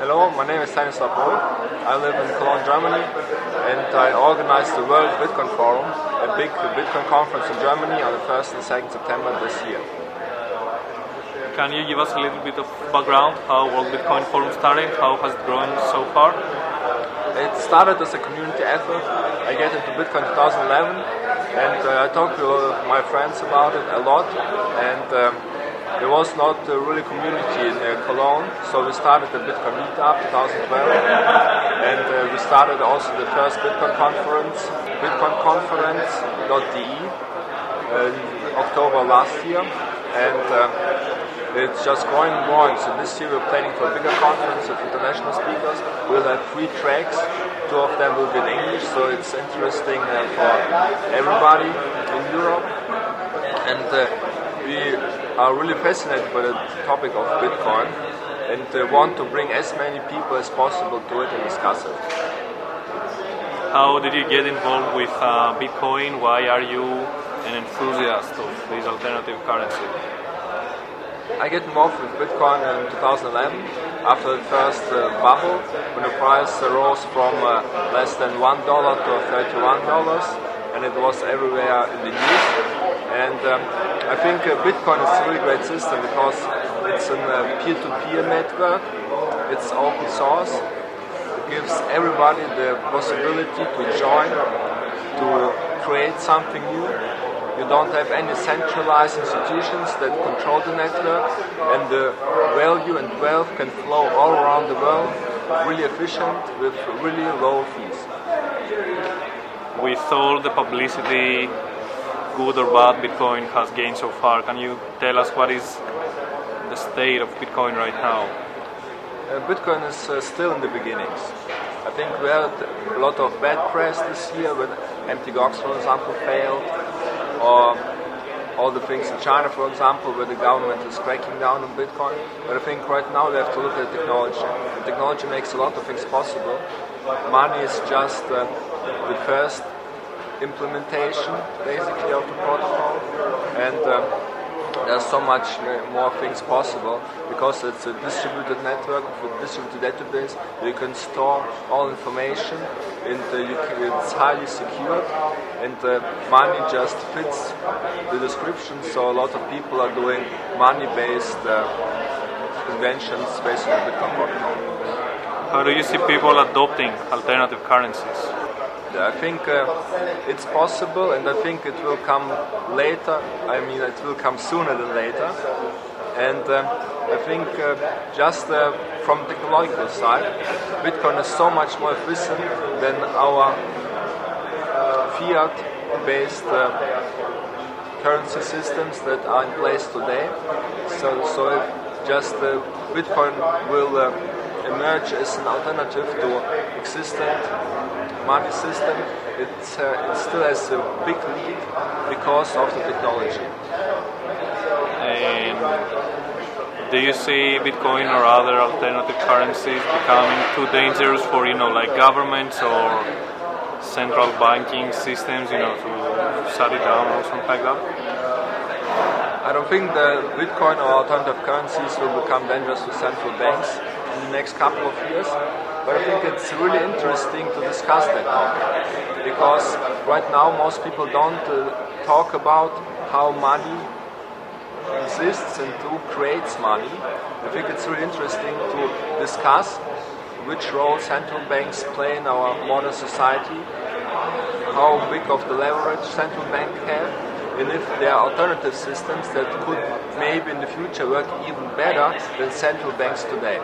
Hello, my name is Stanislav Wolf. I live in Cologne, Germany, and I organized the World Bitcoin Forum, a big Bitcoin conference in Germany on the 1st and 2nd September this year. Can you give us a little bit of background how World Bitcoin Forum started? How has it grown so far? It started as a community effort. I get into Bitcoin 2011, and I talked to my friends about it a lot, and there was not really community in Cologne, so we started the Bitcoin Meetup 2012, and we started also the first Bitcoin conference, bitcoinconference.de, in October last year, and it's just growing and growing. So this year we're planning for a bigger conference with international speakers. We'll have 3 tracks, 2 of them will be in English, so it's interesting for everybody in Europe, and we are really fascinated by the topic of Bitcoin and want to bring as many people as possible to it and discuss it. How did you get involved with Bitcoin? Why are you an enthusiast of this alternative currency? I get involved with Bitcoin in 2011 after the first bubble, when the price rose from less than $1 to $31, and it was everywhere in the news. And I think Bitcoin is a really great system because it's a peer-to-peer network, it's open source, it gives everybody the possibility to join, to create something new. You don't have any centralized institutions that control the network, and the value and wealth can flow all around the world, really efficient with really low fees. With all the publicity, good or bad, Bitcoin has gained so far, can you tell us what is the state of Bitcoin right now? Bitcoin is still in the beginnings. I think we had a lot of bad press this year when Mt. Gox, for example, failed, or all the things in China, for example, where the government is cracking down on Bitcoin. But I think right now we have to look at technology. The technology makes a lot of things possible. Money is just the first implementation, basically, of the protocol, and there's so much more things possible because it's a distributed network with a distributed database. You can store all information, and it's highly secured, and money just fits the description. So a lot of people are doing money-based inventions based on the Bitcoin protocol. How do you see people adopting alternative currencies? I think it's possible, and I think it will come later. I mean, it will come sooner than later. And I think just from the technological side, Bitcoin is so much more efficient than our fiat-based currency systems that are in place today. So if just Bitcoin will emerge as an alternative to existing money system, it still has a big lead because of the technology. And do you see Bitcoin or other alternative currencies becoming too dangerous for, like governments or central banking systems, to shut it down or something like that? I don't think the Bitcoin or alternative currencies will become dangerous to central banks in the next couple of years. But I think it's really interesting to discuss that topic, because right now most people don't talk about how money exists and who creates money. I think it's really interesting to discuss which role central banks play in our modern society, how big of the leverage central banks have, and if there are alternative systems that could maybe in the future work even better than central banks today.